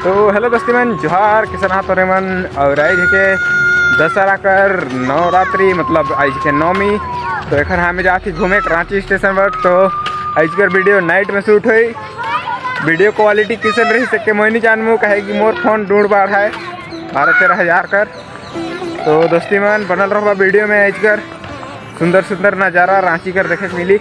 तो हेलो दोस्तीमन जोहार किसान हाथों रेमन और आज के दशहरा कर नवरात्रि मतलब आज के नौमी। तो एखन हमें जाती घूमे रांची स्टेशन पर। तो आज कर वीडियो नाइट में शूट हुई। वीडियो क्वालिटी किसन रही सके मैं नहीं जानूँ कहे कि मोर फोन ढूंढ बाढ़ है 12-13 कर। तो दोस्तीमन बनल रहा वीडियो में आज कर सुंदर सुंदर नज़ारा रांची कर देखे मिली।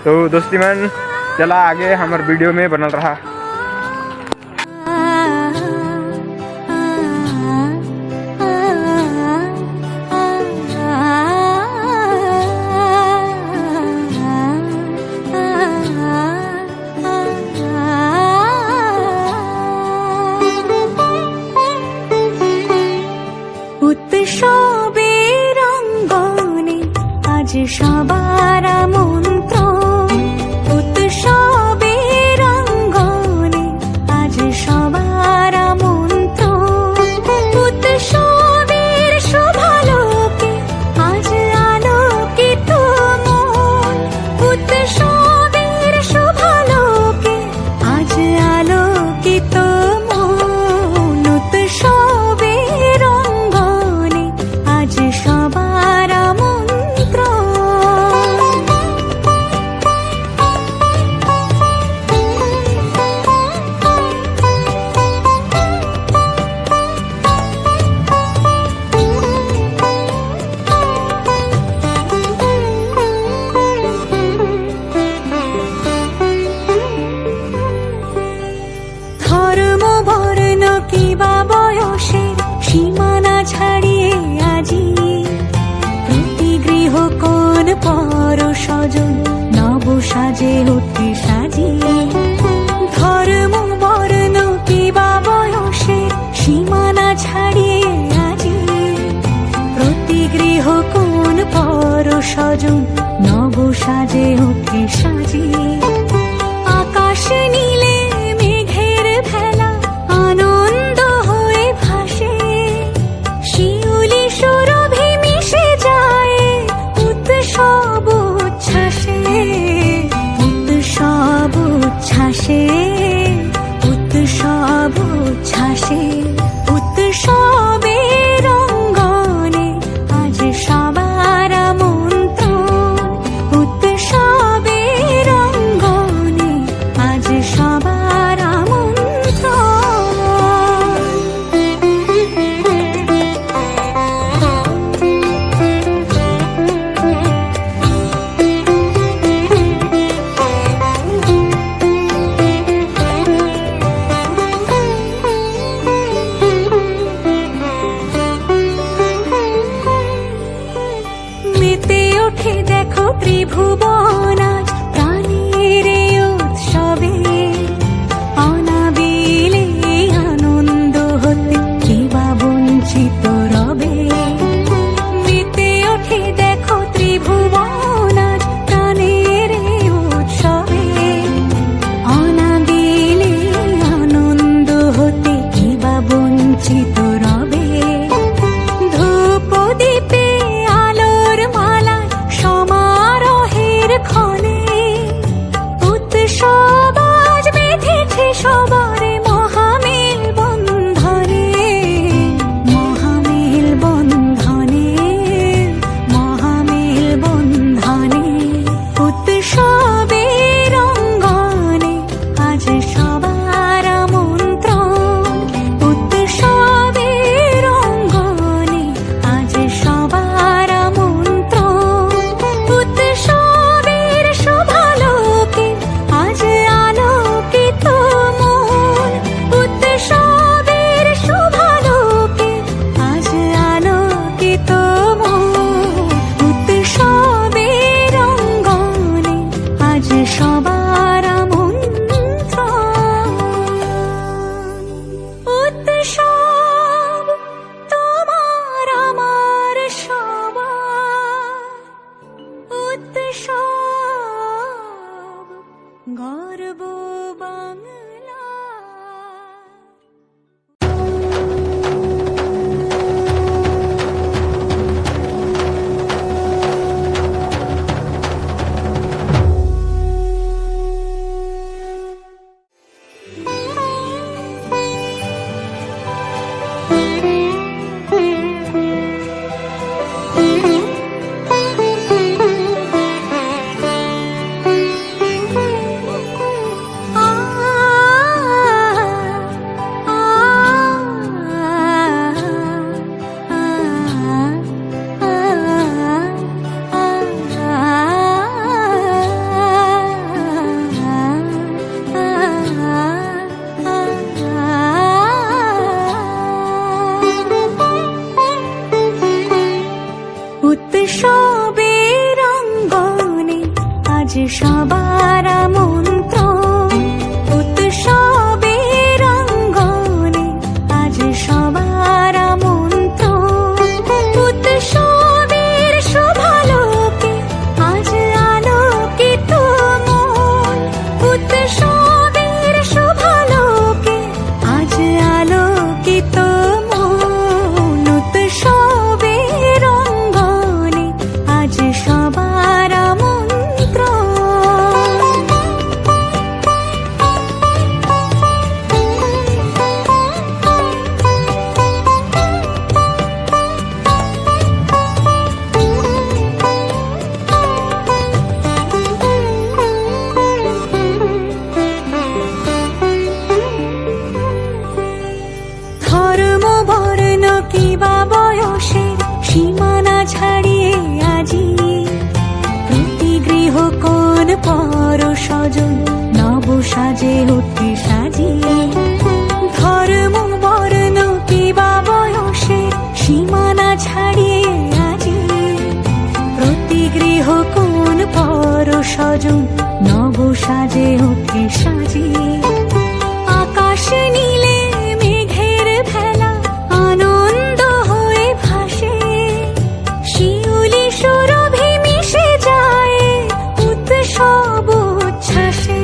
तो दोस्तीमन चला आगे हमारे वीडियो में बनल रहा। উৎসবের অঙ্গনে আজ সবার মন্ত্র, উৎসবের অঙ্গনে আজ সবার মন্ত্র, উৎসবের শোভালোকে আজ আলোকিত মন, উৎসবের শোভালোকে আজ আলোকিত মন, উৎসবের অঙ্গনে আজ সবার মন্ত্র। ধর্ম বর্ণ কিবা বয়সের সীমানা ছাড়িয়ে আজি প্রতি গৃহ কোন পর স্বজন নব সাজে উঠে সাজিয়ে। ধর্ম বর্ণ কিবা বয়সের সীমানা ছাড়িয়ে আজি প্রতি গৃহ কোন পর স্বজন নব সাজে উঠে সাজিয়ে। আকাশ নীলে মেঘের ভেলা আনন্দ হয়ে ভাসে, শিউলি সুরভি মিশে যায় উৎসব উচ্ছ্বাসে, উৎসব উচ্ছ্বাসে, উৎসব উচ্ছ্বাসে। উৎসবের অঙ্গনে আজ সবার মন্ত্র, উৎসবের অঙ্গনে সীমানা ছাড়িয়ে আজি প্রতি গৃহ কোন পর স্বজন নব সাজে ওঠে সাজিয়ে ধর্ম বর্ণ কিবা বয়সের সীমানা ছাড়িয়ে আজি প্রতি গৃহ কোন পর স্বজন নব সাজে ওঠে সাজিয়ে আকাশ নীলে মেঘের ভেলা আনন্দ হয়ে ভাসে শিউলি সুরভি মিশে যায় উৎসব উচ্ছ্বাসে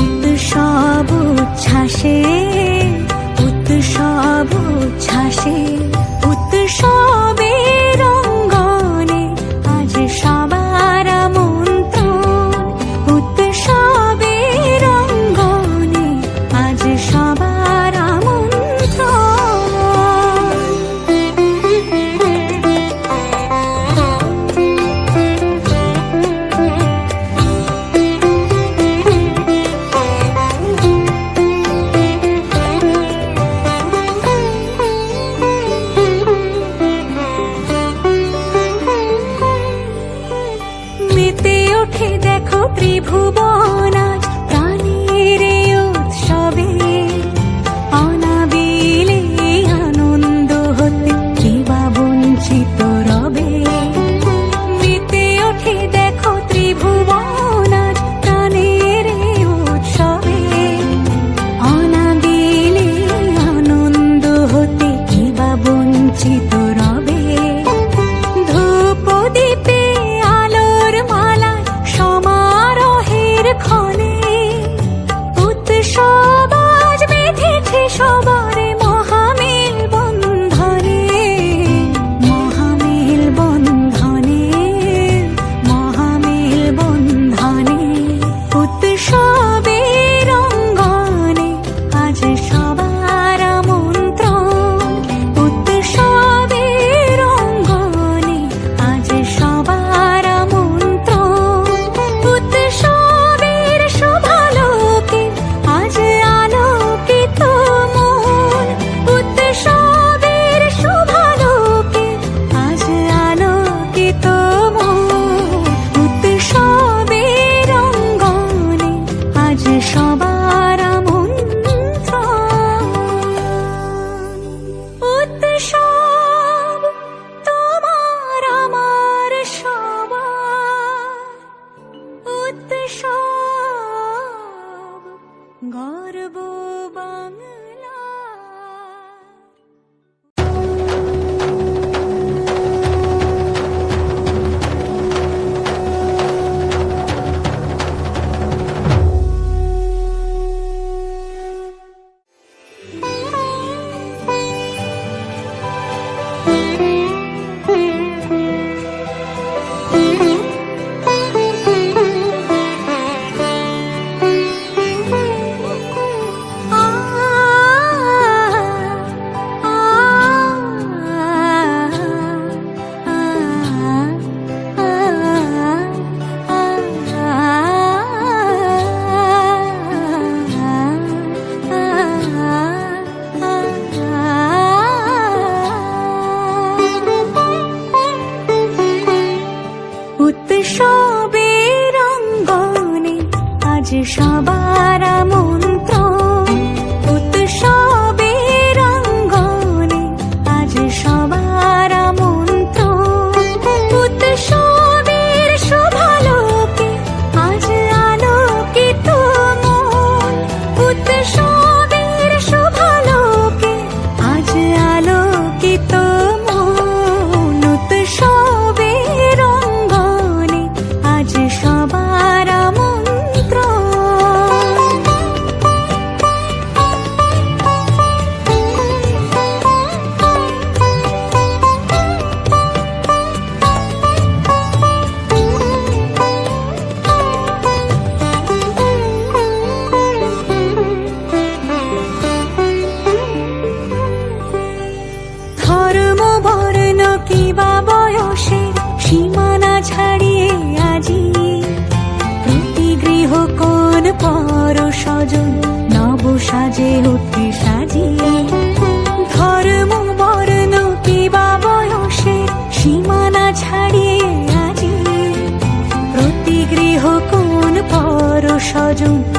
উৎসব উচ্ছ্বাসে উৎসব উচ্ছ্বাসে উৎসবের অঙ্গনে আজ সবার আমন্ত্রণ উৎসবের অঙ্গনে আজ সবার মেতে ওঠে দেখো ত্রিভুবন আজ প্রাণের এই উৎসবে অনাবিলে আনন্দ হতে কিবা বঞ্চিত রবে মেতে ওঠে দেখো ত্রিভুবন আজ প্রাণের এই উৎসবে অনাবিলে আনন্দ হতে কিবা বঞ্চিত রবে ধূপ দীপে আলোর মালা সমারোহের ক্ষণে উৎসব আজ বেঁধেছে সবার মহামেল বন্ধনে মহামেল বন্ধনে মহামেল বন্ধনে উৎসবের অঙ্গনে আজ সবার আমন্ত্রণ উৎসবের অঙ্গনে আজ সবার আমন্ত্রণ উৎসবের শোভালোকে আজ আলোকিত মন উৎসবের শোভালোকে আজ আলোকিত মন উৎসবের অঙ্গনে আজ সবার আমন্ত্রণ উৎসব তোমার আমার সবার উৎসব গর্ব বাংলা উৎসবের অঙ্গনে আজ সবার আমন্ত্রণ উৎসবের অঙ্গনে আজ সবার আমন্ত্রণ উৎসবের শোভালোকে আজ আলোকিত মন উৎসবের শোভালোকে আজ আলোকিত মন উৎসবের অঙ্গনে আজ সবার আমন্ত্রণ ধর্ম বর্ণ কিবা বয়সের সীমানা ছাড়িয়ে আজি প্রতি গৃহ কোন পর স্বজন নব সাজে ওঠে সাজিয়ে ধর্ম বর্ণ কিবা বয়সে স্বজন